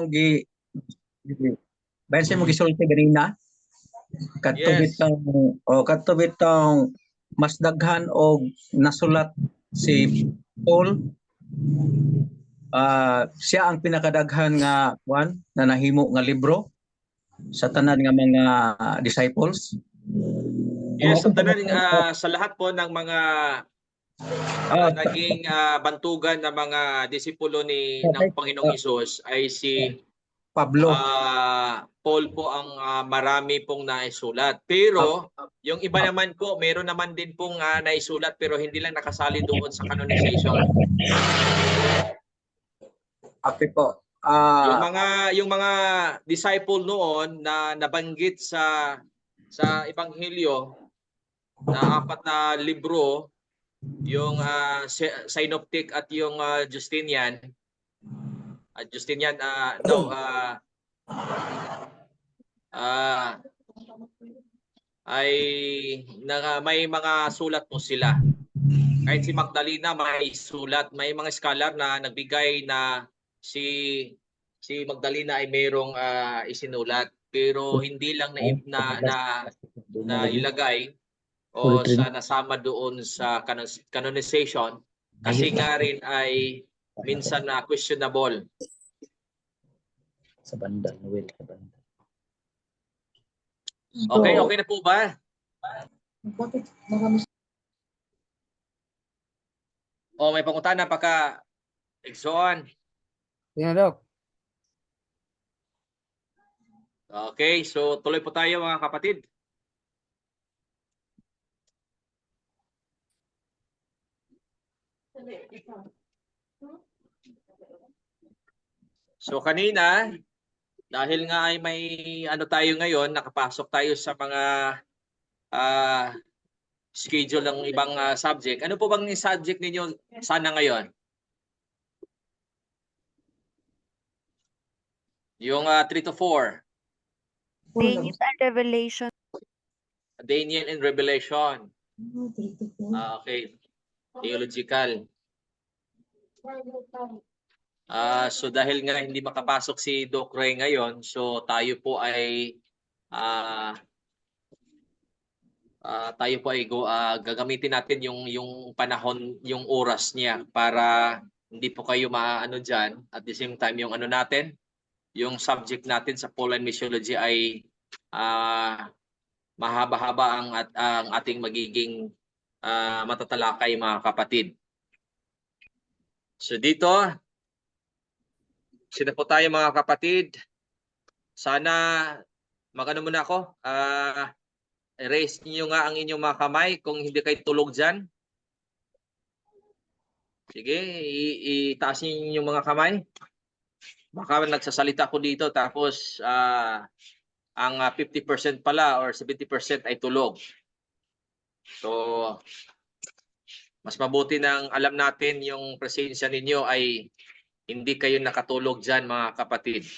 gi bayan sa mo gisulti ganina kadto Yes. bitong mas daghan og nasulat si Paul. Siya ang pinakadaghan nga kuan na nahimo nga libro sa tanan nga mga disciples. Yes, sa lahat po ng mga naging bantugan ng mga disipulo ng Panginoong Hesus ay si Pablo. Paul po ang marami pong naisulat. Pero yung iba naman po, meron naman din pong naisulat pero hindi lang nakasali doon sa canonization. Okay po. Yung mga disciple noon na nabanggit sa ebanghelyo na 4 na libro, yung Synoptic at yung Justinian. Ay may mga sulat po sila. Kahit si Magdalena may sulat, may mga scholar na nagbigay na si Magdalena ay mayroong isinulat pero hindi lang na ilagay o sa nasama doon sa canonization kasi nga rin ay minsan na questionable. Sa banda, Noel, sa banda. Okay na po ba? May pangutana pa ka, Exxon. Yan, Doc. Okay, so tuloy po tayo mga kapatid. So kanina, dahil nga ay may tayo ngayon, nakapasok tayo sa mga schedule ng ibang subject. Ano po bang subject ninyo sana ngayon? Yung 3 to 4. Daniel and Revelation. Daniel and Revelation. Okay. Theological. So dahil nga hindi makapasok si Doc Ray ngayon, so tayo po ay gagamitin natin yung panahon, yung oras niya para hindi po kayo maano diyan. At the same time yung natin, yung subject natin sa Pauline Missiology ay mahaba-haba ang ating magiging matatalakay mga kapatid. So dito, sino po tayo mga kapatid? Sana magano muna ako. Raise niyo nga ang inyong mga kamay kung hindi kayo tulog dyan. Sige, itaas niyo yung mga kamay. Baka nagsasalita ko dito tapos ang 50% pala or 70% ay tulog. So, mas mabuti nang alam natin yung presensya ninyo ay hindi kayo nakatulog dyan mga kapatid.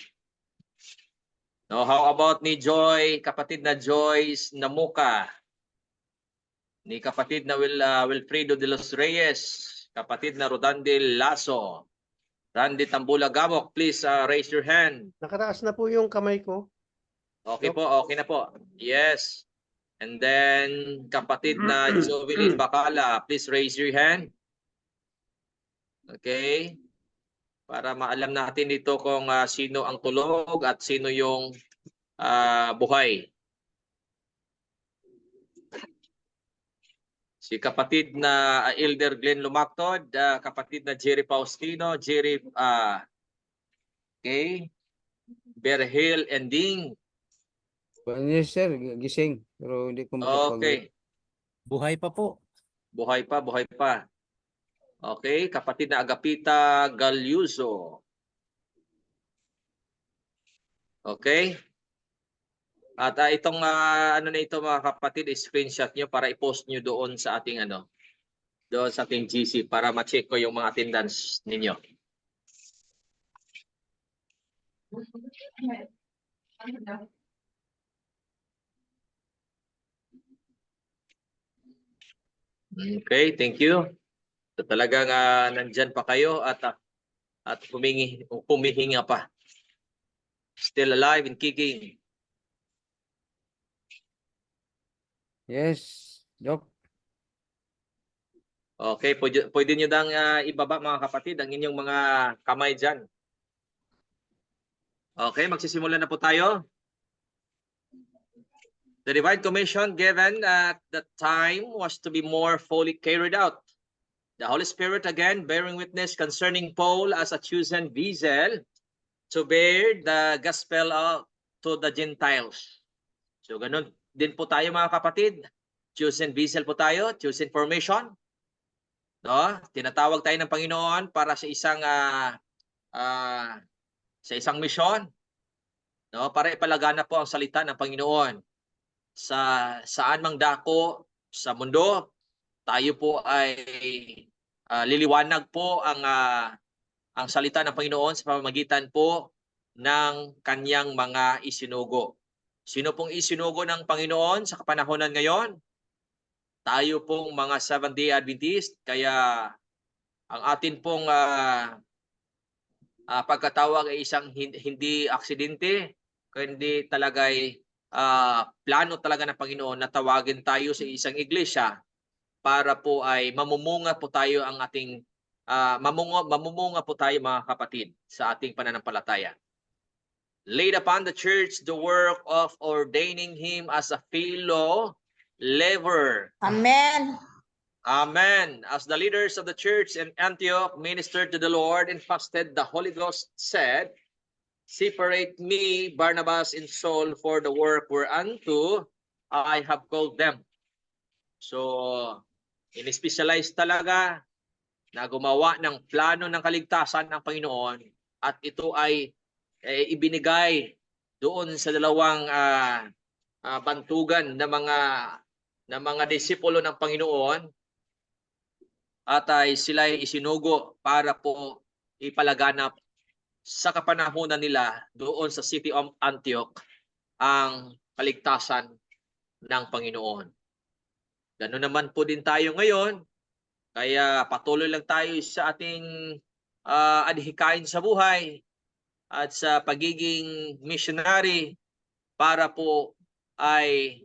No, how about ni Joy, kapatid na Joyce Namuka? Ni kapatid na Wilfredo de los Reyes, kapatid na Rodandel Lasso. Randy Tambula Gamok, please raise your hand. Nakataas na po yung kamay ko. Okay po, okay na po. Yes. And then, kapatid na Jovelyn Bacala, please raise your hand. Okay. Para maalam natin dito kung sino ang tulog at sino yung buhay. Si kapatid na Elder Glenn Lumactod, kapatid na Jerry Faustino, okay. Berhel Ending. Yes, sir. Gising. Pero hindi ko makapag... Okay. Buhay pa po. Buhay pa, buhay pa. Okay, kapatid na Agapita Galyuso. Okay. At itong na ito mga kapatid, screenshot nyo para i-post nyo doon sa ating doon sa ating GC para ma-check ko yung mga attendance ninyo. Okay, thank you. So, talagang nandyan pa kayo at humihinga pa. Still alive and kicking. Yes, Doc. Okay, pwede nyo dang ibaba mga kapatid ang inyong mga kamay dyan. Okay, magsisimula na po tayo. The Divine Commission given at that time was to be more fully carried out. The Holy Spirit again bearing witness concerning Paul as a chosen vessel to bear the gospel to the Gentiles. So ganun din po tayo mga kapatid. Chosen vessel po tayo, chosen formation. No? Tinatawag tayo ng Panginoon para sa isang misyon, no? Para ipalaganap po ang salita ng Panginoon sa saan mang dako sa mundo. Tayo po ay liliwanag po ang salita ng Panginoon sa pamamagitan po ng kanyang mga isinugo. Sino pong isinugo ng Panginoon sa kapanahonan ngayon? Tayo pong mga Seventh-day Adventist, kaya ang atin pong pagkatawag ay isang hindi aksidente, kundi talaga'y plano talaga ng Panginoon na tawagin tayo sa isang iglesia para po ay mamumunga po tayo ang ating mamumunga po tayo mga kapatid sa ating pananampalataya. Laid upon the church the work of ordaining him as a fellow laborer. Amen. Amen. As the leaders of the church in Antioch ministered to the Lord and fasted, the Holy Ghost said, "Separate me, Barnabas and Saul, for the work whereunto I have called them." So, in-specialize talaga na gumawa ng plano ng kaligtasan ng Panginoon, at ito ay ibinigay doon sa dalawang bantugan na mga disipulo ng Panginoon, at ay sila ay isinugo para po ipalaganap sa kapanahunan nila doon sa city of Antioch ang kaligtasan ng Panginoon. Ganoon naman po din tayo ngayon, kaya patuloy lang tayo sa ating adhikain sa buhay at sa pagiging missionary para po ay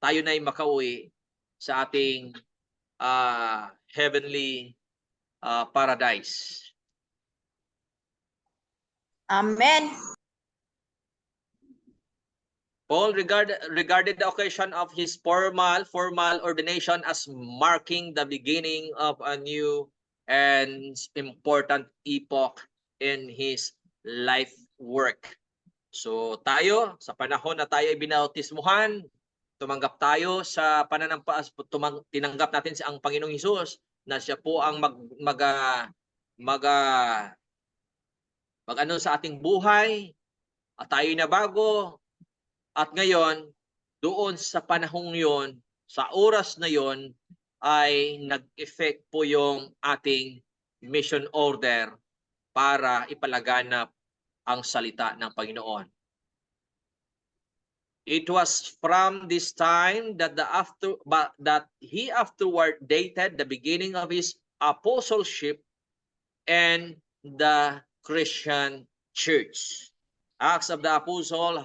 tayo na ay makauwi sa ating heavenly paradise. Amen. Paul regarded the occasion of his formal ordination as marking the beginning of a new and important epoch in his life work. So tayo, sa panahon na tayo ay binautismuhan, tumanggap tayo sa tinanggap natin ang Panginoong Hesus na siya po ang mag-ano sa ating buhay, at tayo na bago. At ngayon, doon sa panahong yon, sa oras na yon, ay nag-effect po yung ating mission order para ipalaganap ang salita ng Panginoon. It was from this time that he afterward dated the beginning of his apostleship and the Christian church. Acts of the Apostle,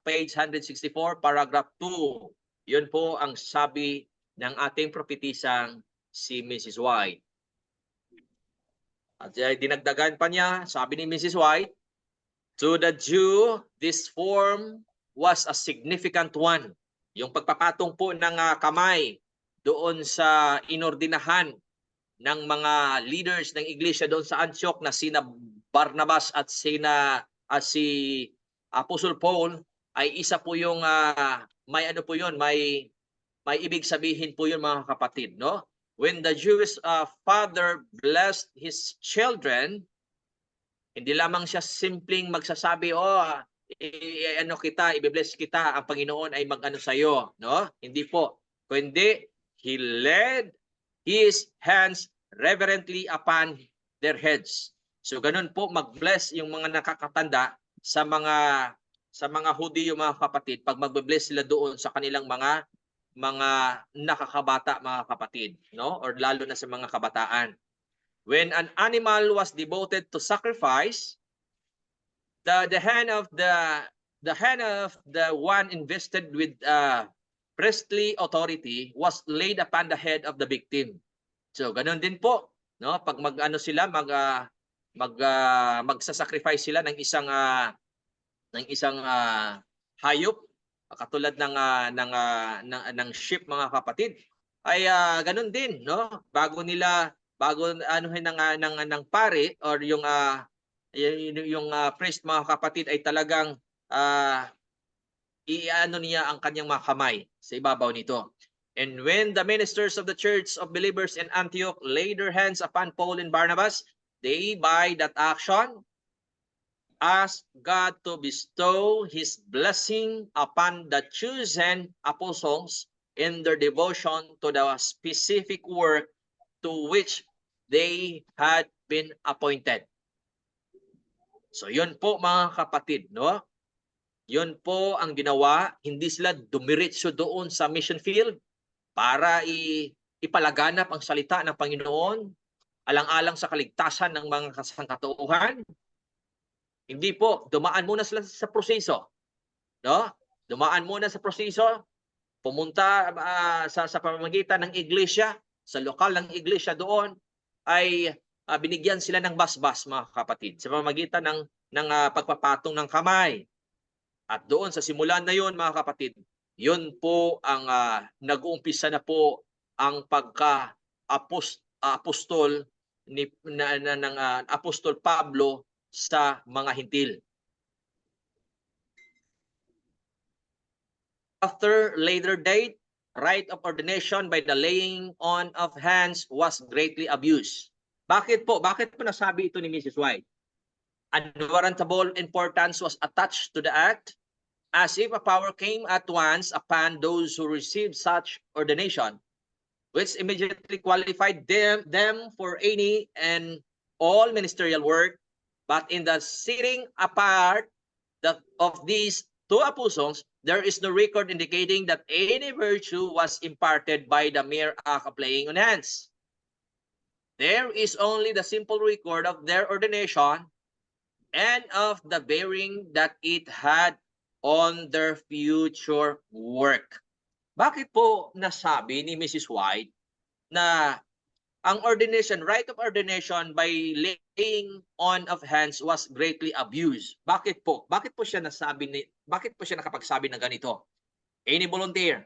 page 164, paragraph 2. Yun po ang sabi ng ating propetisang si Mrs. White. At dinagdagan pa niya, sabi ni Mrs. White, "To the Jew, this form was a significant one." Yung pagpapatong po ng kamay doon sa inordinahan ng mga leaders ng iglesia doon sa Antioch na sina Barnabas at si Apostle Paul, ay isa po yung may ano po yun, may ibig sabihin po yun mga kapatid, no? When the Jewish father blessed his children, hindi lamang siya simpleng magsasabi, ano kita, i-bless kita, ang Panginoon ay mag-ano sa iyo, no? Hindi po. Kundi he laid his hands reverently upon their heads. So ganun po mag-bless yung mga nakakatanda sa mga Hudiyo mga kapatid, pag mag-bless sila doon sa kanilang mga nakakabata mga kapatid, no? Or lalo na sa mga kabataan. When an animal was devoted to sacrifice, the hand of the one invested with priestly authority was laid upon the head of the victim. So ganun din po, no? Pag mag-ano sila, magsasacrifice sila ng isang hayop katulad ng sheep, mga kapatid, ay ganun din, no? Bago anuhin ng pare or yung priest, mga kapatid, ay talagang iano niya ang kanyang mga kamay sa ibabaw nito. And when the ministers of the church of believers in Antioch laid their hands upon Paul and Barnabas, they by that action asked God to bestow his blessing upon the chosen apostles in their devotion to the specific work to which they had been appointed. So yun po, mga kapatid, no? Yun po ang ginawa. Hindi sila dumiretso doon sa mission field para ipalaganap ang salita ng Panginoon alang-alang sa kaligtasan ng mga sangkatauhan. Hindi po, dumaan muna sila sa proseso, no? Dumaan muna sa proseso, pumunta sa pamamagitan ng iglesia, sa lokal ng iglesia doon, ay binigyan sila ng basbas, mga kapatid, sa pamamagitan ng pagpapatong ng kamay. At doon sa simulan na yun, mga kapatid, yun po ang nag-uumpisa na po ang pagka-apostol ng Apostol Pablo sa mga Hintil. After later date, right of ordination by the laying on of hands was greatly abused. Bakit po? Bakit po nasabi ito ni Mrs. White? Unwarrantable importance was attached to the act, as if a power came at once upon those who received such ordination, which immediately qualified them for any and all ministerial work. But in the setting apart of these two apostles, there is no record indicating that any virtue was imparted by the mere act of laying on hands. There is only the simple record of their ordination and of the bearing that it had on their future work. Bakit po nasabi ni Mrs. White na ang ordination, right of ordination by laying on of hands was greatly abused? Bakit po? Bakit po siya nakapagsabi ng ganito? Any volunteer?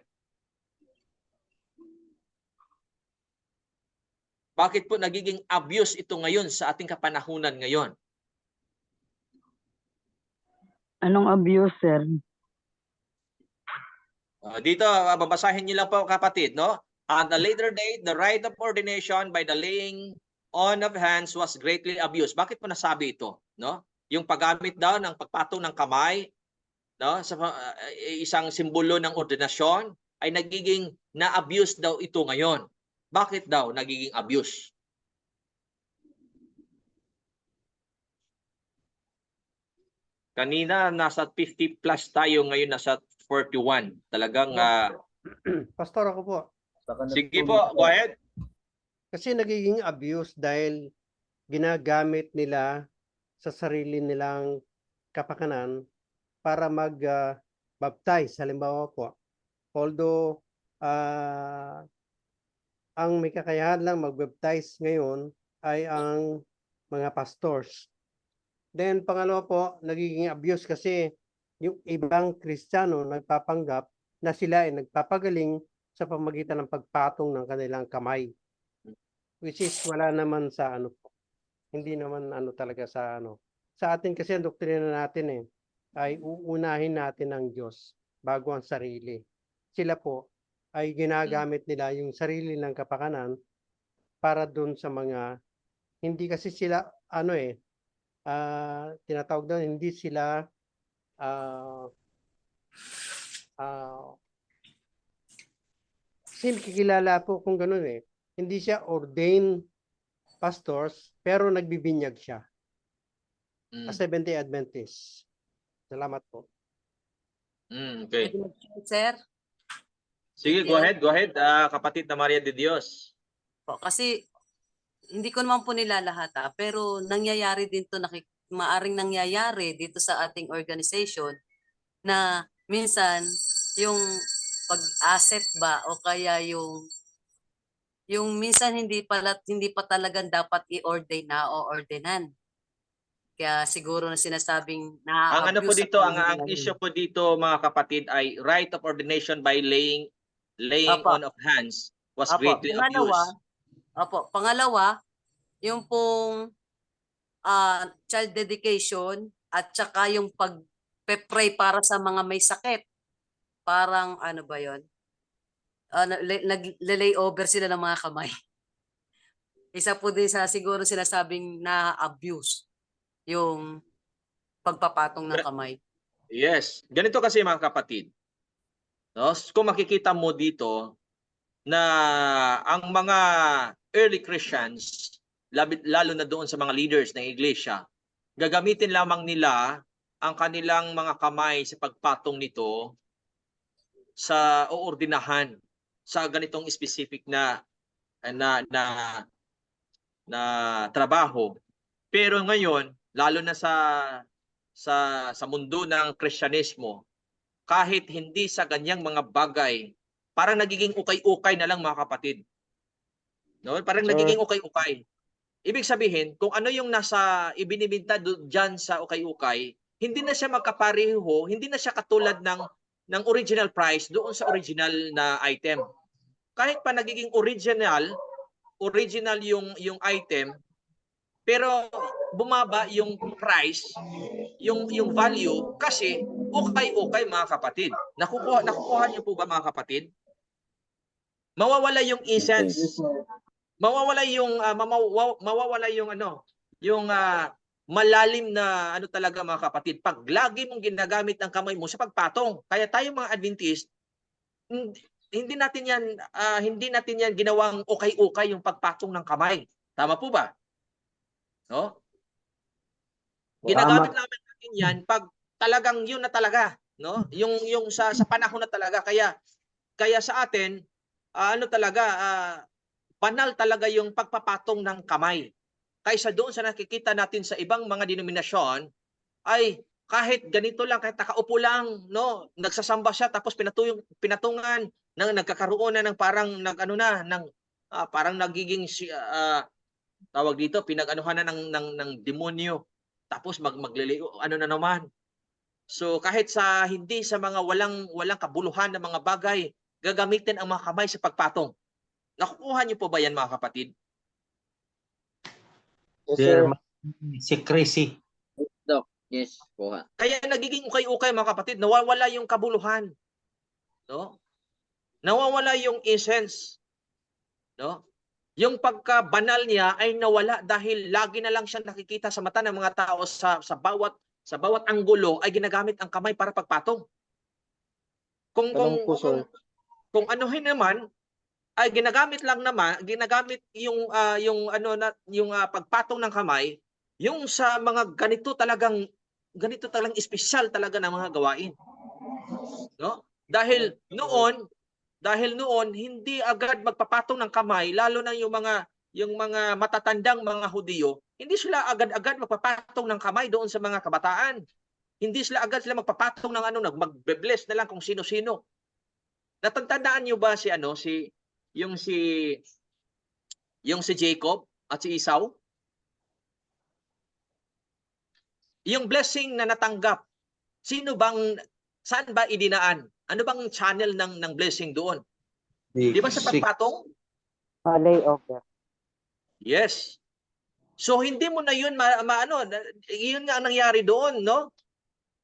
Bakit po nagiging abuse ito ngayon sa ating kapanahunan ngayon? Anong abuse, sir? Dito, babasahin niyo lang po, kapatid, no? At a later date, the right of ordination by the laying on of hands was greatly abused. Bakit po nasabi ito, no? Yung paggamit daw ng pagpatong ng kamay, no, sa isang simbolo ng ordinasyon, ay nagiging na-abuse daw ito ngayon. Bakit daw nagiging abuse? Kanina nasa 50 plus tayo, ngayon nasa 41. Talagang Pastor, ako po. sige po, go ahead. Kasi nagiging abuse dahil ginagamit nila sa sarili nilang kapakanan para mag-baptize. Halimbawa po, although ang may kakayahan lang mag-baptize ngayon ay ang mga pastors. Then pangalawa po, nagiging abuse kasi yung ibang Kristiyano nagpapanggap na sila ay nagpapagaling sa pamagitan ng pagpatong ng kanilang kamay. Which is wala naman sa ano po. Hindi naman ano talaga sa ano. Sa atin kasi ang doktrina natin ay uunahin natin ang Diyos bago ang sarili. Sila po ay ginagamit nila yung sarili ng kapakanan para doon sa mga, hindi kasi sila tinatawag doon, hindi sila kasi kikilala po kung ganun hindi siya ordained pastors pero nagbibinyag siya. A Seventh-day Adventist. Salamat po. Okay. Sir? Sige, go ahead, kapatid na Maria de Dios. Po, kasi hindi ko naman po nila lahat pero nangyayari din to maaring nangyayari dito sa ating organization na minsan yung pag-asset ba o kaya yung minsan hindi pa talagang dapat i-ordain na o ordinan. Kaya siguro na sinasabing Ang ano po na-abuse dito, sa ang issue po dito mga kapatid ay right of ordination by laying Apo. on of hands was Apo, greatly abused. pangalawa, yung pong child dedication at saka yung pag-pray para sa mga may sakit. Parang ano ba 'yon? Nag-lay over sila ng mga kamay. Isa po din sa siguro sinasabing na-abuse yung pagpapatong ng kamay. Yes, ganito kasi mga kapatid. No? Kung makikita mo dito na ang mga early Christians, lalo na doon sa mga leaders ng iglesia, gagamitin lamang nila ang kanilang mga kamay sa pagpatong nito sa oordinahan sa ganitong specific na trabaho. Pero ngayon, lalo na sa mundo ng Kristyanismo, kahit hindi sa ganyang mga bagay, parang nagiging ukay-ukay na lang mga kapatid. No? Parang nagiging ukay-ukay. Ibig sabihin, kung ano yung nasa ibinibinta diyan sa ukay-ukay, hindi na siya magkapareho, hindi na siya katulad ng original price doon sa original na item. Kahit pa nagiging original yung item, pero bumaba yung price, yung value kasi ukay-ukay mga kapatid. Nakukuha niyo po ba mga kapatid? Mawawala yung essence. Mawawala yung malalim na ano talaga mga kapatid. Pag lagi mong ginagamit ang kamay mo sa pagpatong. Kaya tayo mga Adventist, hindi natin yan ginawang ukay-ukay yung pagpatong ng kamay. Tama po ba? No? Ginagamit namin natin yan pag talagang yun na talaga, no? Yung sa panahon na talaga, kaya sa atin banal talaga yung pagpapatong ng kamay. Kaysa doon sa nakikita natin sa ibang mga denominasyon ay kahit ganito lang, kahit nakaupo lang, no, nagsasamba siya tapos pinatungan nagkakaroon na ng parang parang nagiging tawag dito, pinag-anuhan na ng demonyo. Tapos magliligo ano na naman. So kahit hindi sa mga walang kabuluhan na mga bagay, gagamitin ang mga kamay sa pagpatong. Nakukuha niyo po ba yan mga kapatid? Sir, secrecy. Yes, kuha. Kaya nagiging ukay-ukay mga kapatid, nawawala yung kabuluhan. No? Nawawala yung essence. No? Yung pagka-banal niya ay nawala dahil lagi na lang siya nakikita sa mata ng mga tao sa bawat anggulo ay ginagamit ang kamay para pagpatong. Kung anuhin naman ay ginagamit yung pagpatong ng kamay yung sa mga ganito talagang espesyal talaga ng mga gawain. No? Dahil noon hindi agad magpapatong ng kamay, lalo na yung mga matatandang mga Hudyo, hindi sila agad-agad magpapatong ng kamay doon sa mga kabataan. Hindi sila agad magpapatong ng magbe-bless na lang kung sino-sino. Natatandaan niyo ba yung si Jacob at si Esau? Yung blessing na natanggap, saan ba idinaan? Ano bang channel ng blessing doon? Di ba sa pagpatong? Lay over. Yes. So hindi mo na yun yun nga ang nangyari doon, no?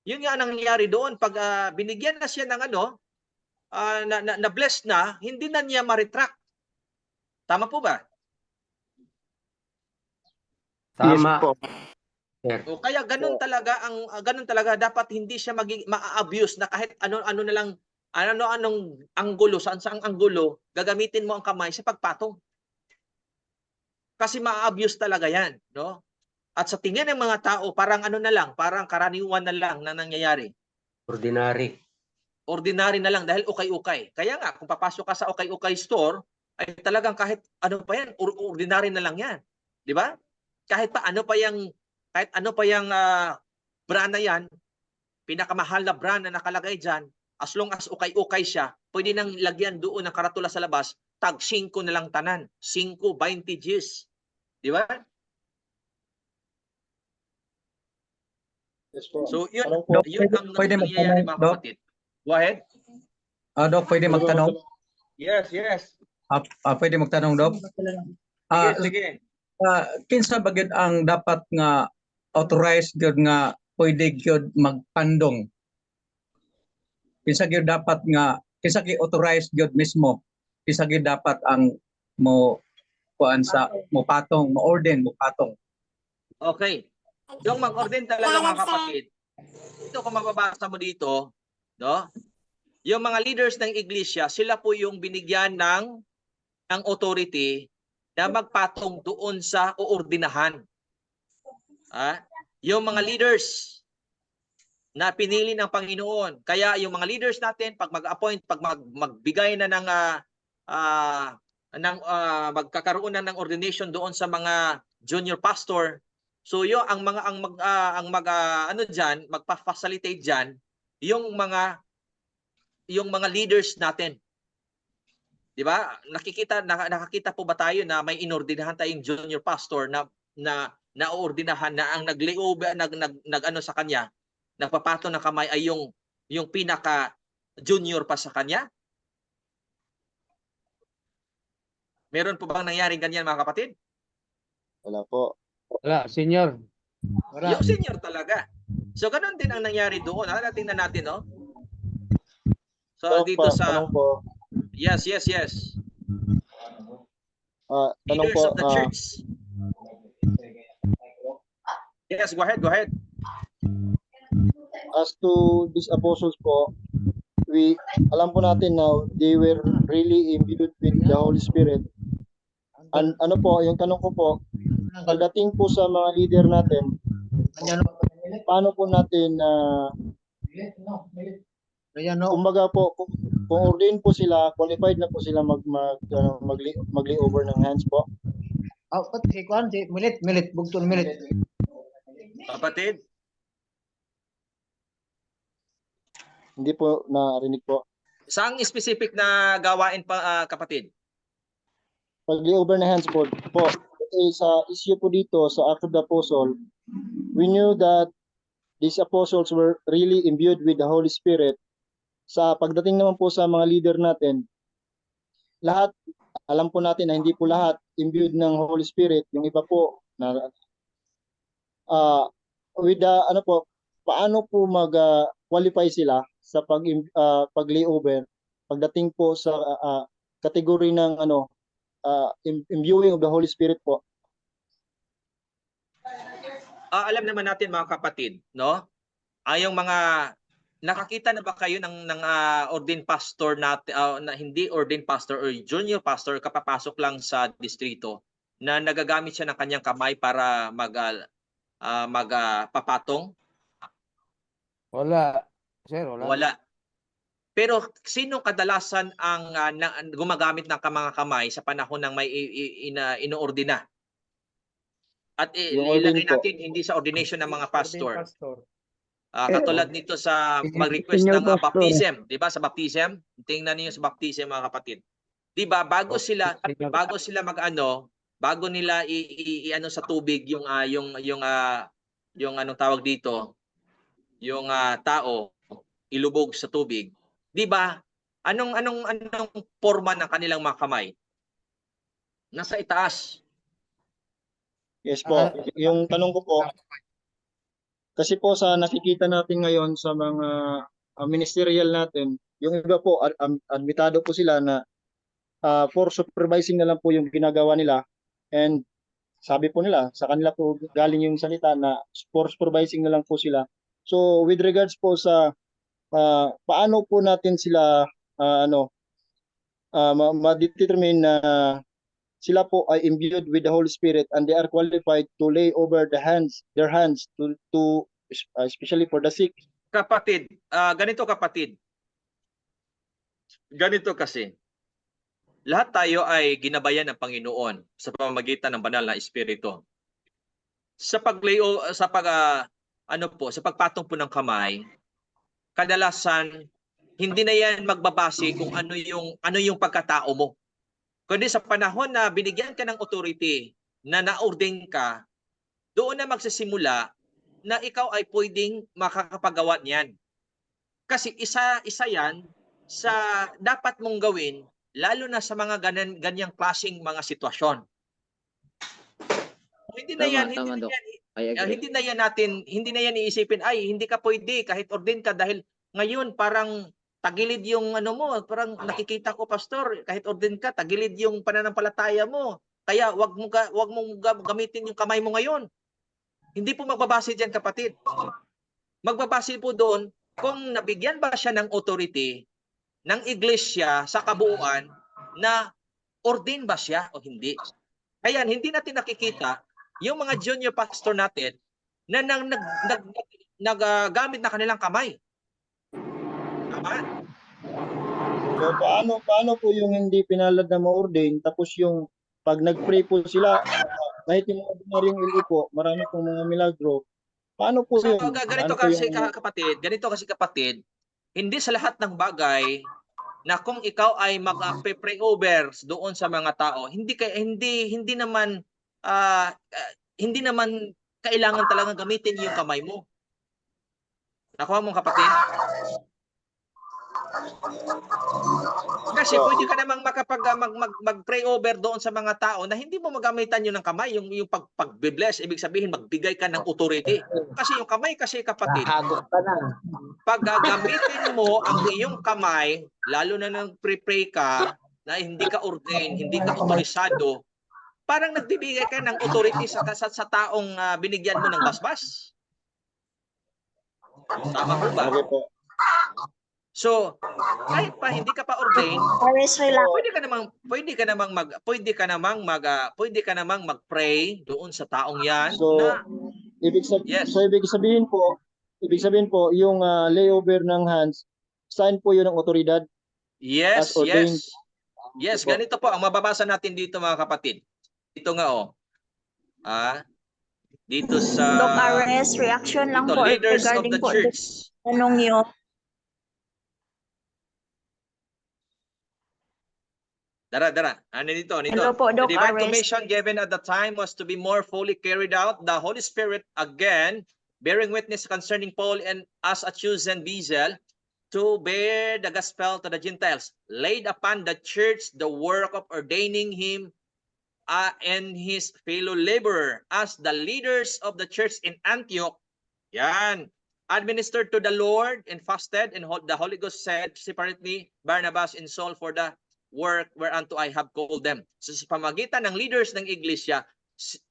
Yun nga ang nangyari doon pag binigyan na siya ng na blessed na, hindi na niya ma-retract. Tama po ba? Tama. O kaya ganun talaga dapat hindi siya ma-abuse na kahit ano na lang anong anggulo, saang anggulo gagamitin mo ang kamay sa pagpatong. Kasi ma-abuse talaga 'yan, no? At sa tingin ng mga tao, parang parang karaniwan na lang na nangyayari. Ordinary na lang dahil ukay-ukay. Kaya nga kung papasok ka sa ukay-ukay store, ay talagang kahit ano pa 'yan, ordinary na lang 'yan. 'Di ba? Kahit pa ano pa yung kahit ano pa yung brand na yan, pinakamahal na brand na nakalagay dyan, as long as ukay-ukay siya, pwede nang lagyan doon ng karatula sa labas, tag 5 na lang tanan. 5, 20 Gs. Di ba? So, yun, Dok, yun ang pwede nangyayari, magtanong, mga Dok? kapatid. Go ahead. Dok, pwede magtanong? Yes, yes. Pwede magtanong, Dok? Sige, sige. Kinsa ba gyud ang dapat nga authorized gyud nga pwede gyud magpandong? Kinsa gyud dapat nga kinsa gyud authorized gyud mismo? Kinsa gyud dapat ang mo kuan sa mo patong, mo order mo patong? Okay. Yung mag-ordain talaga, mga kapatid, ito kung mababasa mo dito, no? Yung mga leaders ng iglesia, sila po yung binigyan ng authority na magpatong doon sa uordinahan. Yung mga leaders na pinili ng Panginoon. Kaya yung mga leaders natin, pag mag-appoint, pag magbigay na ng magkakaroon na ng ordination doon sa mga junior pastor, so yung magpa-facilitate diyan yung mga leaders natin. 'Di ba? Nakakita po ba tayo na may inordinahan tayong junior pastor na naoordinahan na ang nag-layover nag-ano sa kanya, nagpapato ng kamay ay yung pinaka junior pa sa kanya? Meron po bang nangyaring ganyan, mga kapatid? Wala po. Wala, senior. Wala. Yung senior talaga. So ganun din ang nangyari doon. Tingnan natin, no? So dito sa Tanong po. yes. Tanong Leaders po. of the church. Yes, go ahead. As to these apostles po, alam po natin na they were really imbued with the Holy Spirit. Ano po, yung tanong ko po, pagdating po sa mga leader natin, paano po natin kumbaga po, kung ordain po sila, qualified na po sila mag-lay over ng hands po? Kapatid, Hindi po narinig po. saang specific na gawain pa, kapatid? Pag-lay over ng hands po, sa issue po dito sa Acts of the Apostle, we knew that these apostles were really imbued with the Holy Spirit. Sa pagdating naman po sa mga leader natin, lahat, alam po natin na hindi po lahat imbued ng Holy Spirit. Yung iba po, paano po mag-qualify sila sa pag-lay over pagdating po sa category ng imbuing of the Holy Spirit po? Alam naman natin, mga kapatid, no? Yung mga nakakita na ba kayo ng ordained pastor natin, na hindi ordained pastor or junior pastor kapapasok lang sa distrito na nagagamit siya ng kanyang kamay para magpapatong? Wala. Sir, wala. Wala. Pero sino kadalasan ang gumagamit ng mga kamay sa panahon ng may inoordina? At ilagay natin hindi sa ordination ng mga pastor. Katulad nito sa mag-request ng baptism, 'di ba? Sa baptism, tingnan niyo sa baptism, mga kapatid. 'Di ba bago sila bago nila i-ano sa tubig yung anong tawag dito, yung tao ilubog sa tubig. 'Di ba? Anong forma ng kanilang mga kamay? Nasa itaas. Yes po. Yung tanong ko po, kasi po sa nakikita natin ngayon sa mga ministerial natin, yung iba po, admitado po sila na for supervising na lang po yung ginagawa nila. And sabi po nila, sa kanila po galing yung salita na for supervising na lang po sila. So with regards po sa paano po natin sila ma-determine na sila po ay imbued with the Holy Spirit and they are qualified to lay over their hands to especially for the sick. Kapatid, ganito kapatid. Ganito kasi. Lahat tayo ay ginabayan ng Panginoon sa pamamagitan ng banal na Espiritu. sa sa pagpatong po ng kamay, kadalasan hindi na yan magbabase kung ano yung pagkatao mo. Kundi sa panahon na binigyan ka ng authority na na-ordain ka, doon na magsisimula na ikaw ay pwedeng makakapagawa niyan. Kasi isa yan sa dapat mong gawin, lalo na sa mga ganyang klaseng mga sitwasyon. Hindi na yan, hindi na yan iisipin, ay hindi ka pwede kahit ordain ka dahil ngayon parang tagilid yung ano mo, parang nakikita ko pastor, kahit ordain ka, tagilid yung pananampalataya mo. Kaya wag mong gamitin yung kamay mo ngayon. Hindi po magbabase diyan, kapatid. Magbabase po doon kung nabigyan ba siya ng authority ng iglesia sa kabuuan na ordain ba siya o hindi. Kaya hindi natin nakikita yung mga junior pastor natin na naggamit na kanilang kamay. Tama? So paano po yung hindi pinalad na ma-ordain, tapos yung pag nag-pray po sila, kahit yung mga ordinaryong ili po, marami pong mga milagro, paano po So, yun? ganito kasi kapatid, hindi sa lahat ng bagay na kung ikaw ay mag-pray over doon sa mga tao, hindi naman kailangan talagang gamitin yung kamay mo. Nakuha mo, kapatid? Kasi pwede ka namang mag-pray over doon sa mga tao na hindi mo magamitan yun ng kamay, yung pag-bless, ibig sabihin magbigay ka ng authority. Kasi yung kamay kasi, kapatid, pag gagamitin mo ang iyong kamay, lalo na nang pray ka, na hindi ka ordained, hindi ka otorisado, parang nagbibigay ka ng authority sa taong binigyan mo ng basbas. Tama po ba? Okay po. So, kahit pa hindi ka pa ordained, pwede ka namang mag-pray doon sa taong 'yan. So, ibig sabihin po, yung layover ng hands, saan po yun ang otoridad? Yes, as ordained? yes. Yes, ganito po ang mababasa natin dito, mga kapatid. Dito nga dito sa Doc Ares, reaction lang dito, po leaders of regarding the po church. tanong niyo. Dara. Ano dito? Hello po, The Doc divine Ares. commission given at the time was to be more fully carried out. The Holy Spirit, again, bearing witness concerning Paul and as a chosen vessel to bear the gospel to the Gentiles, laid upon the church the work of ordaining him and his fellow laborer as the leaders of the church in Antioch. Yan. Administered to the Lord and fasted, and the Holy Ghost said, separate me, Barnabas and Saul, for the work whereunto I have called them. So sa pamagitan ng leaders ng iglesia,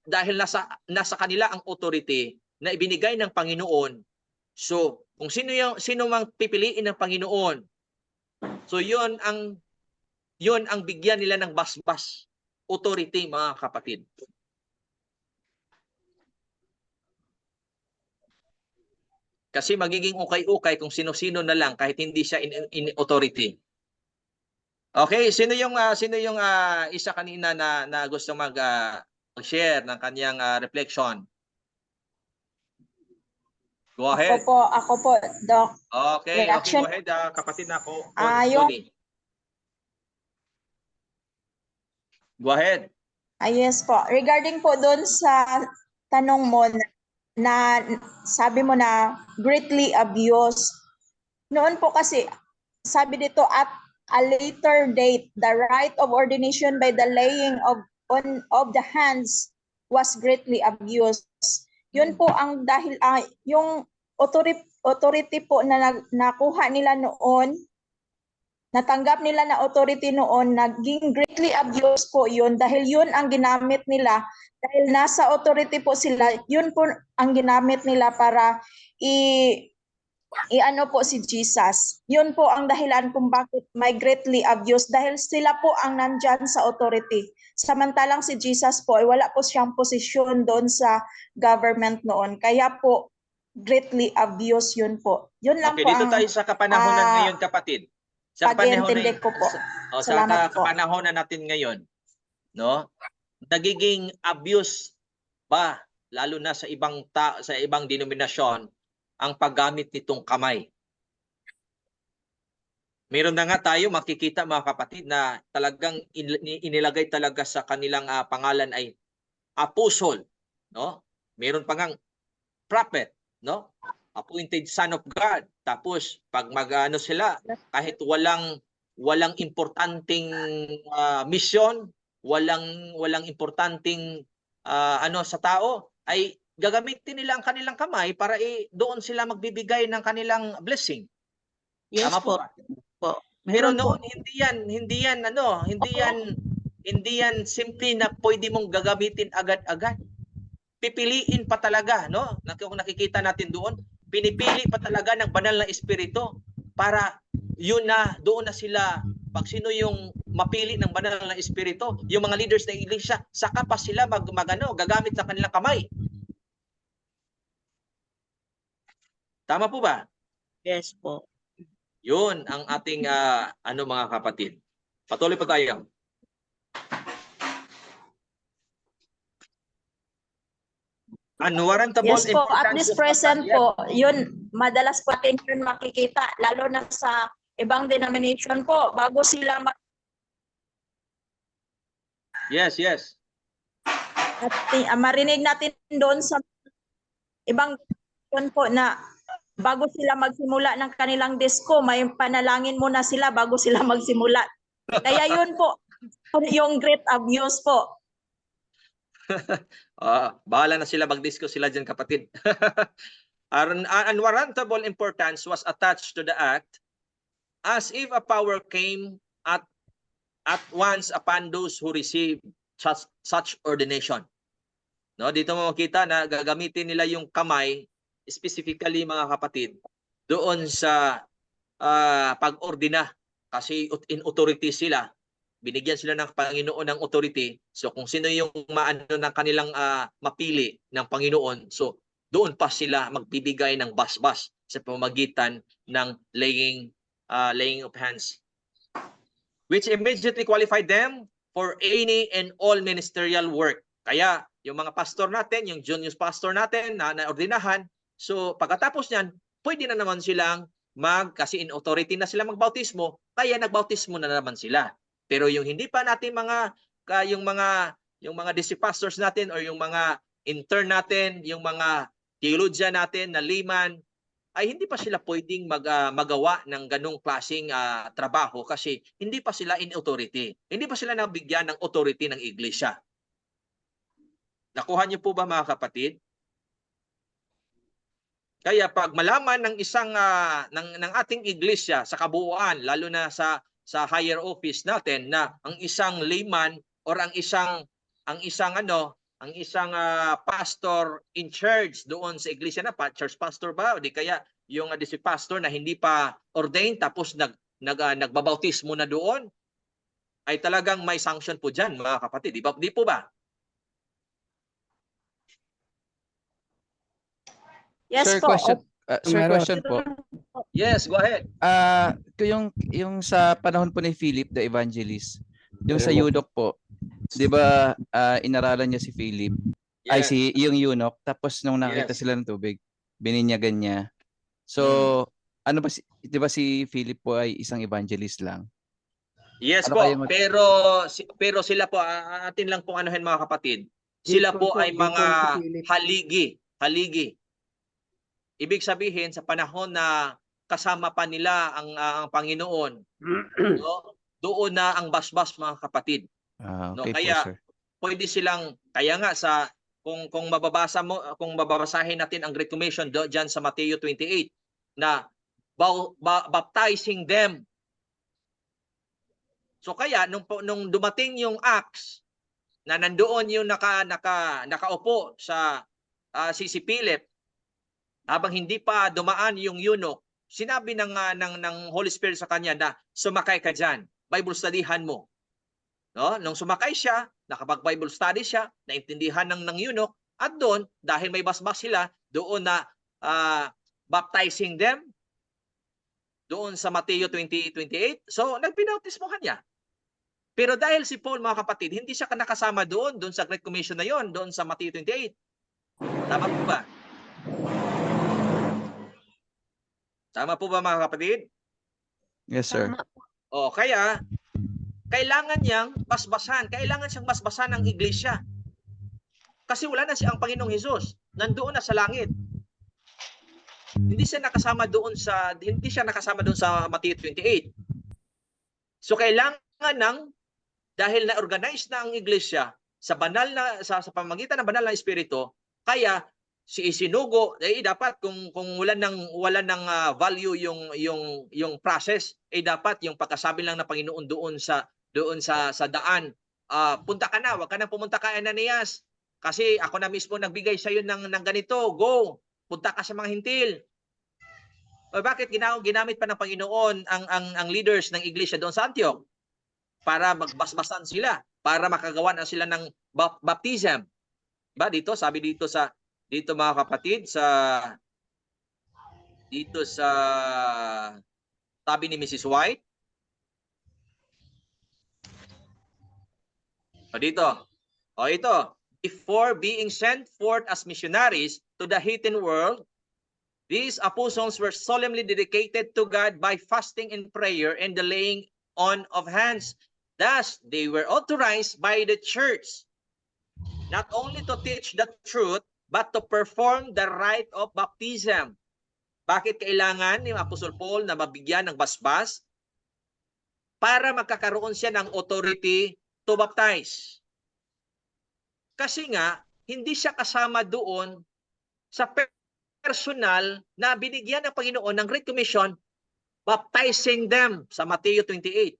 dahil nasa kanila ang authority na ibinigay ng Panginoon. So, kung sino mang pipiliin ng Panginoon, so yun ang bigyan nila ng basbas authority, mga kapatid. Kasi magiging ukay-ukay kung sino-sino na lang kahit hindi siya in authority. Okay, sino yung isa kanina na gusto mag-share ng kanyang reflection? Go ahead. Ako po, Doc. Okay, Reaction. go ahead, kapatid na ako. Go ahead. Yes po. Regarding po doon sa tanong mo na sabi mo na greatly abused. Noon po kasi, sabi dito, at a later date, the right of ordination by the laying of the hands was greatly abused. Yun po ang dahil yung authority po na nakuha nila noon, natanggap nila na authority noon, naging greatly abused po yun dahil yun ang ginamit nila. Dahil nasa authority po sila, yun po ang ginamit nila para i-ano po si Jesus. Yun po ang dahilan kung bakit may greatly abused dahil sila po ang nandyan sa authority. Samantalang si Jesus po ay wala po siyang posisyon doon sa government noon. Kaya po greatly abused yun po. Yun lang Okay, po dito ang tayo sa kapanahonan ngayon, kapatid. Sa pag-iintindi ko po. sa Salamat po. kapanahonan natin ngayon, no? Nagiging abuse ba lalo na sa ibang denominasyon ang paggamit nitong kamay. Meron na nga tayo makikita mga kapatid na talagang inilagay talaga sa kanilang pangalan ay apostle, no? Meron pa ngang prophet, no? Appointed son of God. Tapos pag mag-ano sila, kahit walang importanteng mission, walang importanteng ano sa tao, ay gagamitin nila ang kanilang kamay para doon sila magbibigay ng kanilang blessing. Yes Tama po po. ba? Po. Pero Meron po. noon hindi yan simple na pwede mong gagamitin agad-agad. Pipiliin pa talaga, no? Kung nakikita natin doon, pinipili pa talaga ng banal na espiritu para doon na sila, pag sino yung mapili ng banal na espiritu, yung mga leaders ng iglesia, saka pa sila gagamit sa kanilang kamay. Tama po ba? Yes po. Yun ang ating mga kapatid. Patuloy pa tayo. Unwarrantable Yes po, at importance this of present Yes. po, yun, madalas po natin yun makikita, lalo na sa ibang denomination po, bago sila Yes. at marinig natin doon sa ibang denomination po na bago sila magsimula ng kanilang disco, may panalangin muna sila bago sila magsimula. Kaya yun po, yung great abuse po. Bahala na sila, mag-disco sila dyan, kapatid. Unwarrantable importance was attached to the act as if a power came at once upon those who received such ordination. No, dito mo makita na gagamitin nila yung kamay, specifically mga kapatid, doon sa pag-ordina, kasi in authority sila. Binigyan sila ng Panginoon ng authority. So kung sino yung maano ng kanilang mapili ng Panginoon, so doon pa sila magbibigay ng basbas sa pamamagitan ng laying of hands, which immediately qualified them for any and all ministerial work. Kaya yung mga pastor natin, yung junior pastor natin na naordinahan, so pagkatapos niyan, pwede na naman silang kasi in authority na sila magbautismo, kaya nagbautismo na naman sila. Pero yung hindi pa natin yung mga district pastors natin or yung mga intern natin, yung mga theologian natin na layman, ay hindi pa sila pwedeng magawa ng ganong klaseng trabaho kasi hindi pa sila in authority. Hindi pa sila nabigyan ng authority ng iglesia. Nakuha niyo po ba mga kapatid? Kaya pag malaman ng isang ng ating iglesia sa kabuuan, lalo na sa higher office natin, na ang isang layman or ang isang pastor in charge doon sa iglesia na church pastor ba o di kaya yung district pastor na hindi pa ordained tapos nagbabautismo na doon, ay talagang may sanction po diyan mga kapatid. Di po ba? Yes Sir, po. question. Sir, question po. Yes, go ahead. Yung sa panahon po ni Philip the Evangelist, yung sa eunuch po, 'di ba inaralan niya si Philip, ay yung eunuch, tapos nung nakita sila ng tubig, bininyagan niya. So, ano ba 'di ba si Philip po ay isang evangelist lang? Yes Ano po, kayo pero sila po, atin lang pong anuhin mga kapatid, sila po ay mga haligi. Ibig sabihin sa panahon na kasama pa nila ang Panginoon, no? Doon na ang basbas mga kapatid. No, Okay kaya po, sir. pwede silang, kaya nga kung mababasahin natin ang Great Commission diyan sa Mateo 28 na baptizing them. So kaya nung dumating yung Acts na nandoon yung nakaupo sa si Philip, habang hindi pa dumaan yung eunuch, sinabi ng Holy Spirit sa kanya na sumakay ka diyan, Bible studyhan mo. No? Nung sumakay siya, nakapag-Bible study siya, naintindihan ng eunuch, at doon, dahil may basbas sila, doon na baptizing them, doon sa Mateo 20:28, so nagpinautismohan niya. Pero dahil si Paul, mga kapatid, hindi siya nakasama doon sa Great Commission na yon, doon sa Mateo 28. Tama po ba? Tama po ba mga kapatid? Yes, sir. Tama. O kaya, kailangan niyang basbasan. Kailangan siyang basbasan ng iglesia. Kasi wala na ang Panginoong Hesus. Nandoon na sa langit. Hindi siya nakasama doon sa Matthew 28. So kailangan dahil na-organize na ang iglesia sa pamamagitan ng banal na espiritu, kaya si isinugo dapat kung wala ng value yung process, dapat yung pagkasabi lang ng Panginoon doon sa daan, punta ka na, wag ka nang pumunta kay Ananias kasi ako na mismo nagbigay sa iyo ng ganito, go, punta ka sa mga hintil. Bakit ginamit pa ng Panginoon ang leaders ng iglesia doon sa Antioch para magbasbasan sila, para makagawa na sila ng baptism? Ba dito sabi dito mga kapatid dito sa sabi ni Mrs. White. Ito. Before being sent forth as missionaries to the heathen world, these apostles were solemnly dedicated to God by fasting and prayer and the laying on of hands. Thus, they were authorized by the church not only to teach the truth, but to perform the rite of baptism. Bakit kailangan ni Apostol Paul na mabigyan ng basbas? Para magkakaroon siya ng authority to baptize. Kasi nga, hindi siya kasama doon sa personal na binigyan ng Panginoon ng Great Commission, baptizing them sa Matthew 28.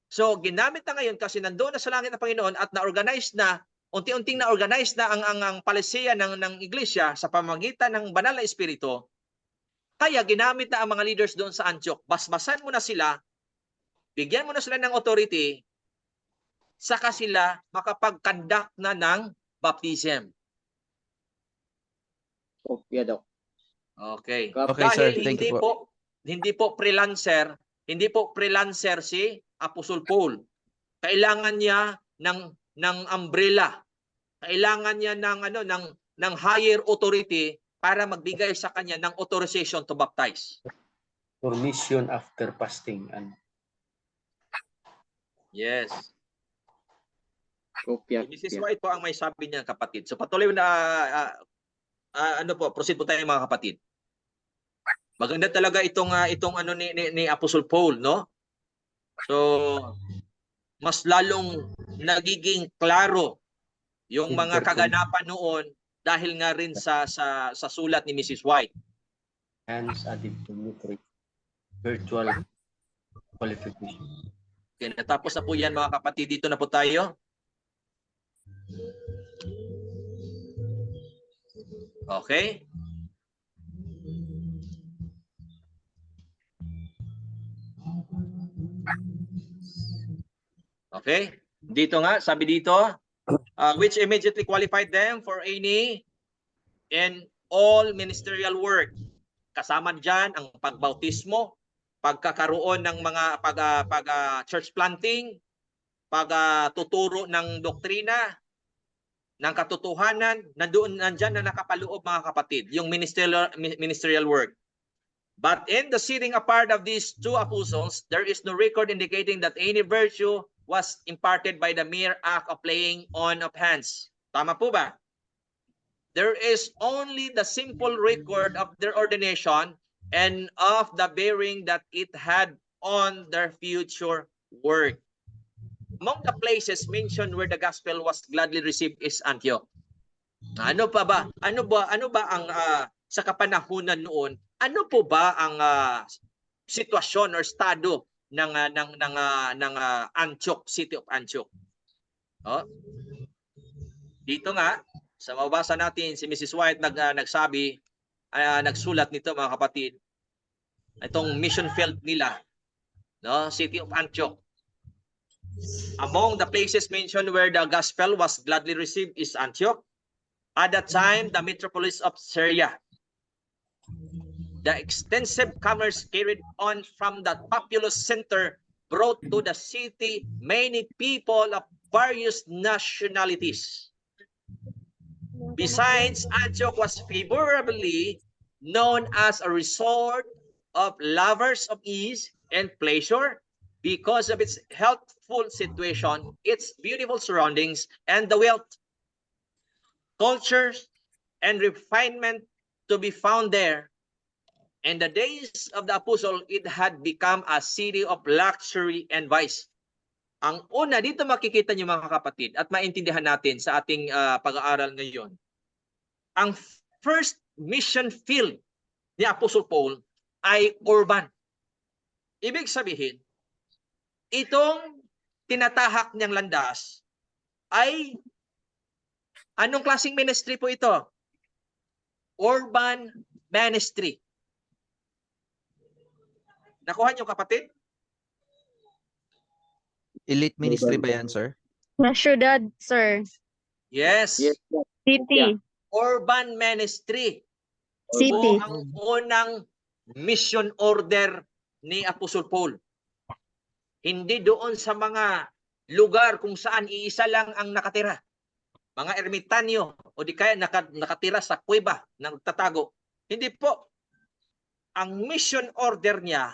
So, ginamit na ngayon kasi nandoon na sa langit ng Panginoon at na-organize na, unti-unting na-organize na ang palisiya ng iglesia sa pamamagitan ng banal na espiritu. Kaya ginamit na ang mga leaders doon sa Antioch. Basbasan mo na sila, bigyan mo na sila ng authority, saka sila makapag-conduct na ng baptism. Yeah, Doc. Okay. Okay, Dahil sir. Thank you po. hindi po freelancer si Apostol Paul. Kailangan niya ng umbrella. Kailangan niya ng higher authority para magbigay sa kanya ng authorization to baptize. For mission after fasting. Yes. Kopya. Mrs. White po ang may sabi niya, kapatid. So patuloy na proceed po tayo mga kapatid. Maganda talaga itong ni Apostle Paul, no? So mas lalong nagiging klaro yung mga kaganapan noon dahil nga rin sa sulat ni Mrs. White. Hands added to metric virtual qualification. Okay, natapos na po yan mga kapatid. Dito na po tayo. Okay. Okay. Dito nga, sabi dito, which immediately qualified them for any and all ministerial work. Kasama dyan ang pagbautismo, pagkakaroon ng mga church planting, pagtuturo ng doktrina, ng katotohanan, nandyan na nakapaloob mga kapatid, yung ministerial work. But in the setting apart of these two apostles, there is no record indicating that any virtue was imparted by the mere act of laying on of hands. Tama po ba? There is only the simple record of their ordination and of the bearing that it had on their future work. Among the places mentioned where the gospel was gladly received is Antioch. Ano ba ang sa kapanahunan noon? Ano po ba ang sitwasyon or estado ng Antioch, city of Antioch? Dito nga sa mabasa natin si Mrs. White nagsabi, nagsulat nito mga kapatid. Itong mission field nila, no, city of Antioch. Among the places mentioned where the gospel was gladly received is Antioch, at that time the metropolis of Syria. The extensive commerce carried on from that populous center brought to the city many people of various nationalities. Besides, Antioch was favorably known as a resort of lovers of ease and pleasure because of its healthful situation, its beautiful surroundings, and the wealth, cultures, and refinement to be found there. In the days of the apostle, it had become a city of luxury and vice. Ang una, dito makikita niyo mga kapatid at maintindihan natin sa ating pag-aaral ngayon. Ang first mission field ni Apostle Paul ay urban. Ibig sabihin, itong tinatahak niyang landas ay anong klaseng ministry po ito? Urban ministry. Nakuha niyo kapatid? Elite ministry ba yan, sir? Na syudad, sir. Yes. City. Urban ministry. City. O ang unang mission order ni Apostle Paul. Hindi doon sa mga lugar kung saan iisa lang ang nakatira. Mga ermitanyo o di kaya nakatira sa kuweba na nagtatago. Hindi po. Ang mission order niya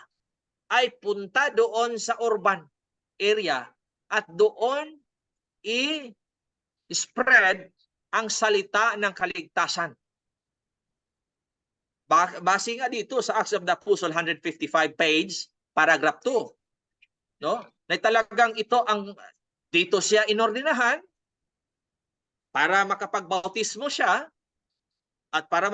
ay punta doon sa urban area at doon i-spread ang salita ng kaligtasan. Base nga dito sa Acts of the Apostle 155 page, paragraph 2. No? Na talagang ito ang dito siya inordinahan para makapagbautismo siya at para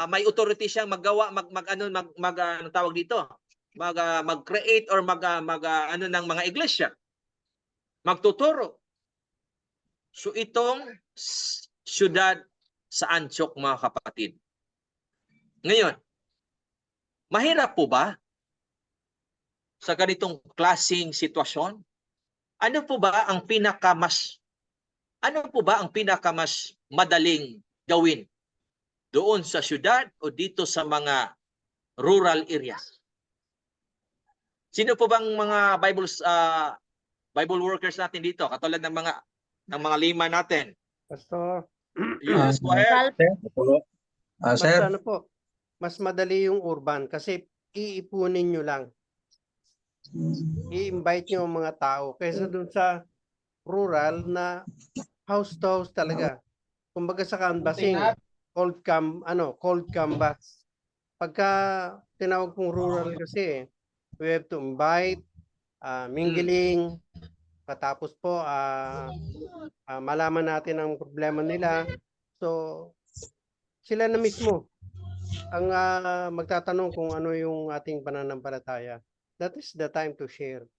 may authority siyang magawa anong tawag dito? Mag-create or ano ng mga iglesia. Magtuturo. So itong syudad sa Antioch, mga kapatid. Ngayon, mahirap po ba sa ganitong klaseng sitwasyon? Ano po ba ang pinakamas madaling gawin doon sa syudad o dito sa mga rural areas? Sino po bang mga Bible workers natin dito? Katulad ng mga lima natin. Pastor, Yes, go ahead. mas Sir, ano po, mas madali yung urban kasi iipunin nyo lang. I-invite nyo ang mga tao kaysa dun sa rural na house to house talaga. Kumbaga sa canvassing, cold canvas. Pagka tinawag kong rural kasi, we have to invite, mingling, katapos po malaman natin ang problema nila. So, sila na mismo ang magtatanong kung ano yung ating pananampalataya. That is the time to share.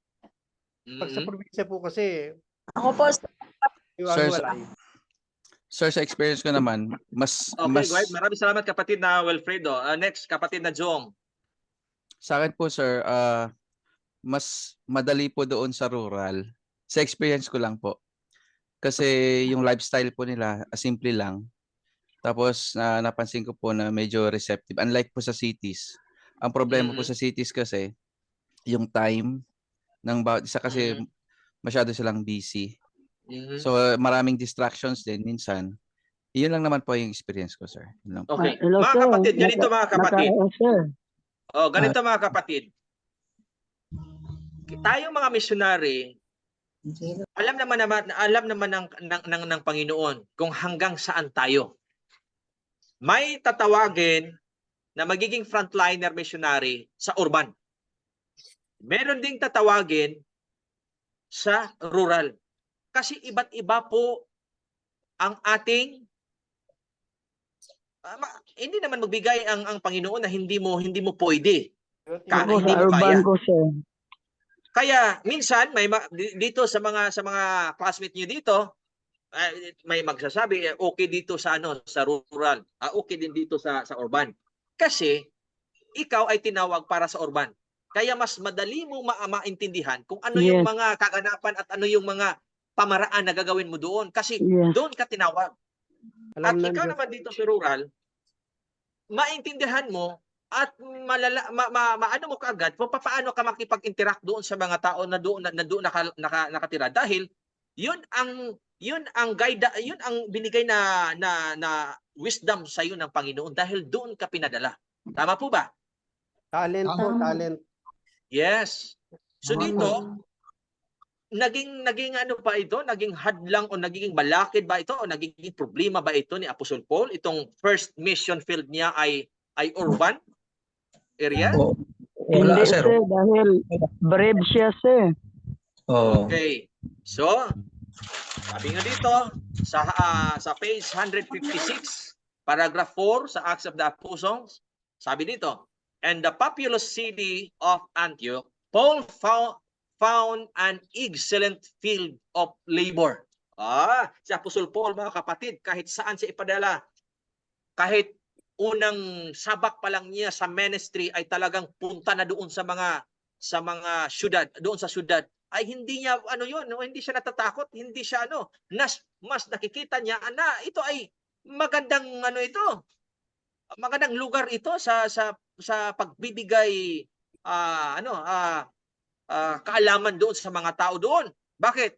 Pag sa probinsya po kasi, Ako po, iwalay. Sir, sa experience ko naman, Okay, go ahead. Maraming salamat kapatid na Wilfredo. Next, kapatid na Jong. sa akin po, sir, mas madali po doon sa rural. Sa experience ko lang po. Kasi yung lifestyle po nila, simple lang. Tapos napansin ko po na medyo receptive. Unlike po sa cities. Ang problema po sa cities kasi, yung time ng bawat isa kasi masyado silang busy. So maraming distractions din minsan. Iyon lang naman po yung experience ko, sir. Yun lang po. Okay. Mga kapatid, ganito mga kapatid. Ganito mga kapatid. Tayong mga missionary, alam naman ng Panginoon kung hanggang saan tayo. May tatawagin na magiging frontliner missionary sa urban. Meron ding tatawagin sa rural. Kasi iba't iba po ang ating hindi naman magbigay ang Panginoon na hindi mo pwede. Hindi mo kaya. Kaya minsan may dito sa mga classmate niyo dito may magsasabi okay dito sa sa rural, okay din dito sa urban. Kasi ikaw ay tinawag para sa urban. Kaya mas madali mo maintindihan kung ano yung mga kaganapan at ano yung mga pamaraan na gagawin mo doon kasi doon ka tinawag. At ikaw naman dito sa rural, maintindihan mo at maano mo kaagad kung paano ka makipag-interact doon sa mga tao na doon nakatira dahil yun yun ang yun ang binigay na wisdom sa iyo ng Panginoon dahil doon ka pinadala. Tama po ba? Talent po, talent. Yes. So dito, naging ano ba ito? Naging hadlang o naging balakid ba ito o naging problema ba ito ni Apostle Paul? Itong first mission field niya ay urban area? O, wala, Hindi, sir. sir, dahil brave siya, sir. Oh. Okay. So, sabi nga dito sa page 156, paragraph 4 sa Acts of the Apostles, sabi dito, and the populous city of Antioch, Paul found an excellent field of labor. Si Apostle Paul, mga kapatid, kahit saan siya ipadala, kahit unang sabak pa lang niya sa ministry ay talagang punta na doon sa mga syudad, doon sa syudad, ay hindi niya hindi siya natatakot, hindi siya mas nakikita niya na ito ay magandang magandang lugar ito sa pagbibigay kaalaman doon sa mga tao doon. Bakit?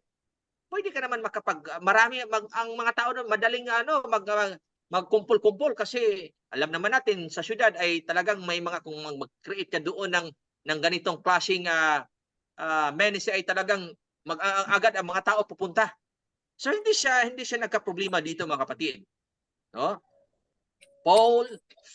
Pwede ka naman ang mga tao doon madaling magkumpul-kumpul kasi alam naman natin sa syudad ay talagang may kung mag-create ka doon ng ganitong klaseng ministry ay talagang agad ang mga tao pupunta. So hindi siya nagka-problema dito, mga kapatid. No? Paul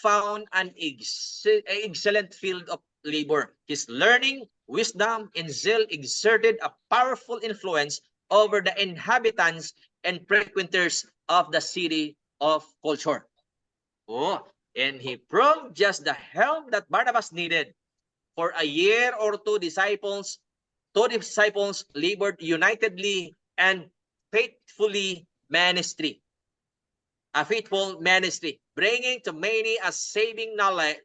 found an excellent field of labor. His learning, wisdom, and zeal exerted a powerful influence over the inhabitants and frequenters of the city of culture. And he proved just the help that Barnabas needed. For a year or two disciples labored unitedly and faithful ministry, bringing to many a saving knowledge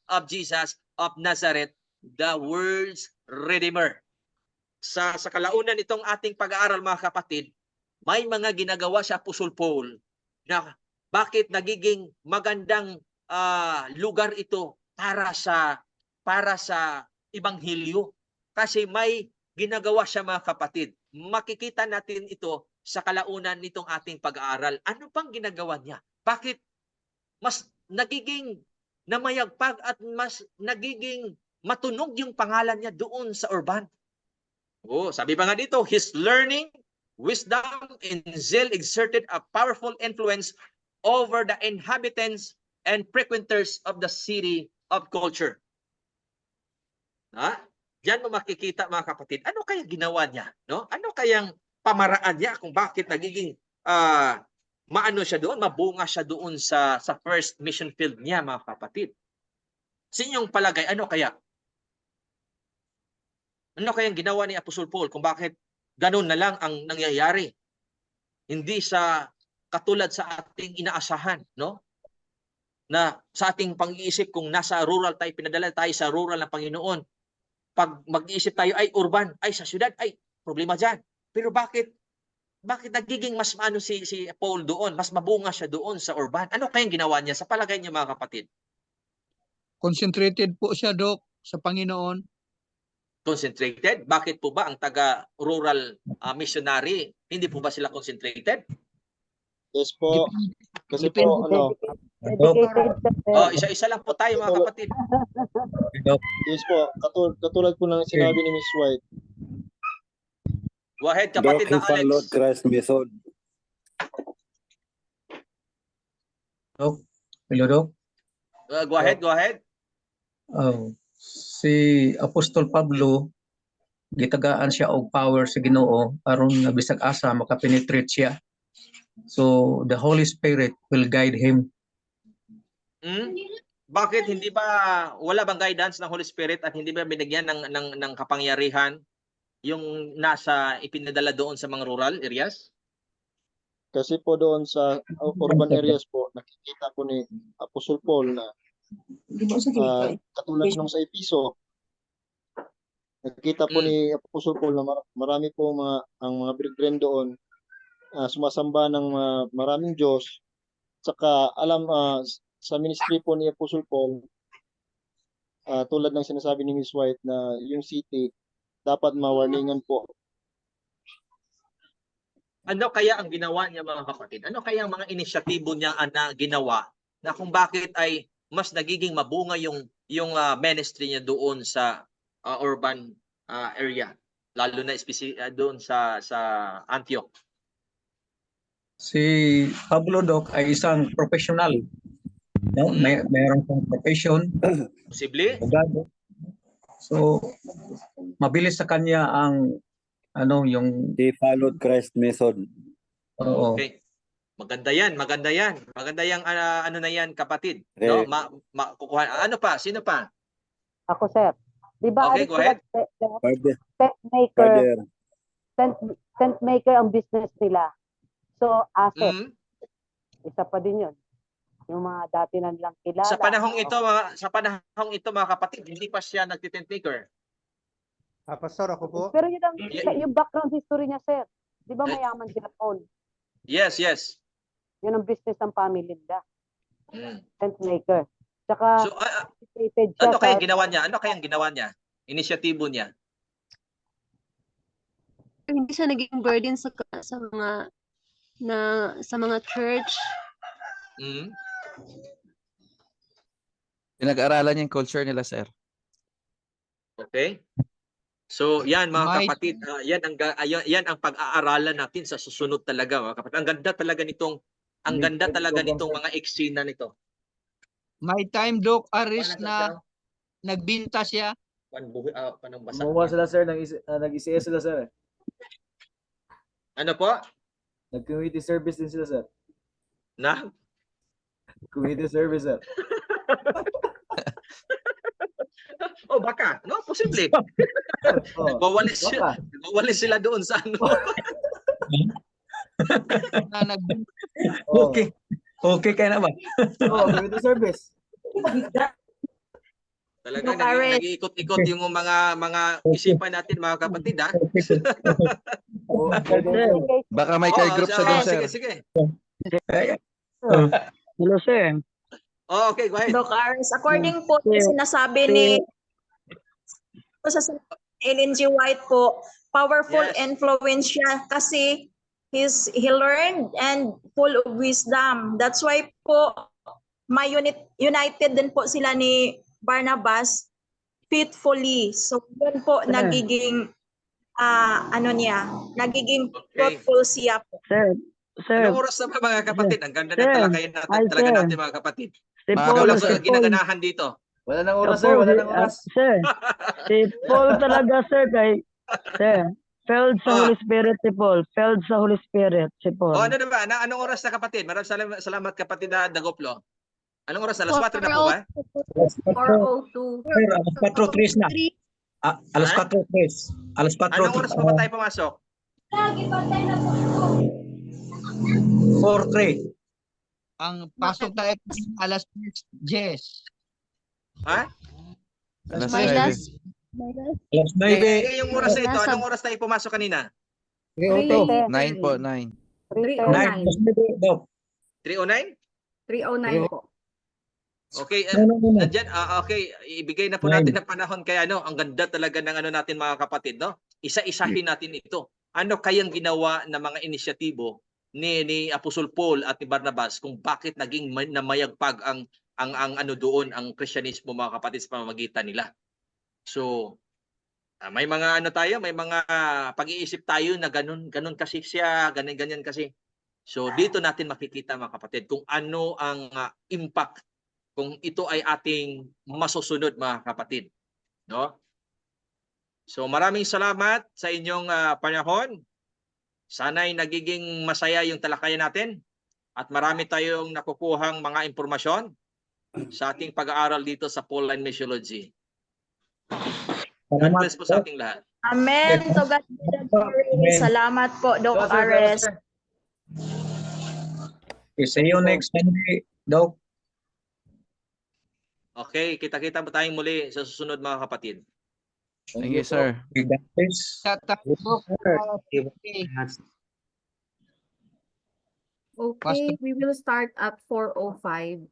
of Jesus of Nazareth, the world's Redeemer. Sa kalaunan itong ating pag-aaral, mga kapatid, may mga ginagawa si Apostle Paul na bakit nagiging magandang lugar ito para sa Ebanghelyo. Kasi may ginagawa siya, mga kapatid. Makikita natin ito sa kalaunan nitong ating pag-aaral. Ano pang ginagawa niya? Bakit mas nagiging namayagpag at mas nagiging matunog yung pangalan niya doon sa urban? Sabi pa nga dito, his learning, wisdom, and zeal exerted a powerful influence over the inhabitants and frequenters of the city of culture. Diyan mo makikita, mga kapatid, ano kaya ginawa niya? No? Ano kayang pamaraan niya kung bakit nagiging mabunga siya doon sa first mission field niya, mga kapatid? Sa inyong palagay, ano kaya? Ano kayang ginawa ni Apostle Paul kung bakit ganun na lang ang nangyayari? Hindi sa katulad sa ating inaasahan, no? Na sa ating pang-iisip kung nasa rural tayo, pinadala tayo sa rural ng Panginoon. Pag mag-iisip tayo ay urban, ay sa syudad, ay problema dyan. Pero bakit nagiging mas si Paul doon, mas mabunga siya doon sa urban? Ano kayang ginawa niya sa palagay niyo, mga kapatid? Concentrated po siya, Doc, sa Panginoon. Concentrated? Bakit po ba ang taga-rural missionary, hindi po ba sila concentrated? Yes po. Kasi po, isa-isa lang po tayo, mga kapatid. Yes po. Katulad po ng sinabi ni Miss White. Go ahead, kapatid na Alex. Lord Christ method. Hello, Doc. Go ahead. Si Apostol Pablo, gitagaan siya og power sa Ginoo aron nga bisag asa makapenetrate siya. So the Holy Spirit will guide him. Bakit hindi ba wala bang guidance ng Holy Spirit at hindi ba binigyan ng kapangyarihan yung nasa ipinadala doon sa mga rural areas? Kasi po doon sa urban areas po, nakikita po ni Apostle Paul na katulad nung sa Episo, nakikita po ni Apostle Paul na marami po ang mga brethren doon sumasamba ng maraming Diyos. Saka sa ministry po ni Apostle Paul, tulad ng sinasabi ni Miss White na yung city dapat ma-warningan po. Ano kaya ang ginawa niya mga kapatid? Ano kaya ang mga inisyatibo niya na ginawa na kung bakit ay mas nagiging mabunga yung ministry niya doon sa urban area, lalo na doon sa Antioch. Si Pablo Doc ay isang professional. No? Mayroon siyang profession, Posible? abogado. So, mabilis sa kanya ang yung He followed Christ method. oo. Okay. Maganda yan, maganda yan. Maganda yung ano na yan, kapatid. No? Kukuha. Ano pa? Sino pa? Ako, sir. Di ba, Okay, go ahead. tent maker ang business nila. So, asset. Isa pa din yun. Yung mga dati na nilang kilala. Sa panahong ito mga kapatid, hindi pa siya nagtitent maker. Pastor, ako po. Pero yun ang, yung background history niya, sir. Di ba mayaman sila Paul? Yes, yes. Yun ang business ng family nila. Tent maker. Tsaka, So, siya ano kaya ginawa niya? Ano kaya ginawa niya? Inisyatibo niya? Hindi siya naging burden sa mga church. Pinag-aralan niya yung culture nila, sir. Okay? So, yan mga Might- kapatid, yan ang pag-aaralan natin sa susunod talaga mga kapatid. Ang ganda talaga nitong mga eksena nito. May time, Doc Aris, na nagbinta siya. Gumawa sila, sir, nag-ICS sila, sir. Ano po? Nag-community service din sila, sir. Na? Community service, sir. Oh, baka. No, posible. Nagwawalis sila doon sa ano. Okay. Okay kaya na ba? Community service. Talaga nag-iikot-ikot yung mga isipan natin mga kapatid, ha? Baka may care group sa doon, sir. Sige. Hello, sir. Oh, okay, go ahead. Doc Aris, according po sa sinasabi ni Ellen G. White po, powerful influence siya kasi he learned and full of wisdom. That's why po united din po sila ni Barnabas faithfully. So yun po nagiging nagiging fruitful siya po. Sir. Anong oras na ba mga kapatid? Ang ganda na talakayan talaga natin mga kapatid. Walang ginaganahan dito. Wala nang oras, sir. Wala nang oras. Sir, si Paul talaga, sir, filled sa Holy Spirit si Paul. Filled sa Holy Spirit si Paul. Ano na ba? Anong oras na kapatid? Maraming salamat kapatid na Dagoplo. Anong oras na? Alas 4 na po ba? 4:02. Alas 4:03 na. Alas 4:03. Alas 4:03. Anong oras pa ba tayo pumasok? 4:03. Ang pasok tayo alas 10. Ha? Alas Alas 9. Yung oras na ito, anong oras tayo pumasok kanina? 9 po, 9. 3:09. 3:09? 3:09 po. Okay, nandiyan, okay, ibigay na po natin ang panahon kaya ang ganda talaga ng natin mga kapatid, no? Isa-isahin natin ito. Ano kayang ginawa ng mga inisyatibo ni Apostol Paul at ni Barnabas kung bakit naging namayagpag ang doon ang Kristyanismo mga kapatid sa pamamagitan nila. So may mga may mga pag-iisip tayo na ganun kasi siya, ganyan kasi. So dito natin makikita mga kapatid kung ano ang impact kung ito ay ating masusunod mga kapatid, no? So maraming salamat sa inyong panahon. Sana'y nagiging masaya yung talakayan natin at marami tayong nakukuhang mga impormasyon sa ating pag-aaral dito sa Pauline Missiology. God bless po sa ating lahat. Amen. To God be the glory. Salamat po, Doc Aris. See you next Sunday, Doc. Okay, kita-kita po tayong muli sa susunod mga kapatid. Thank you, sir. Okay, we will start at 4:05.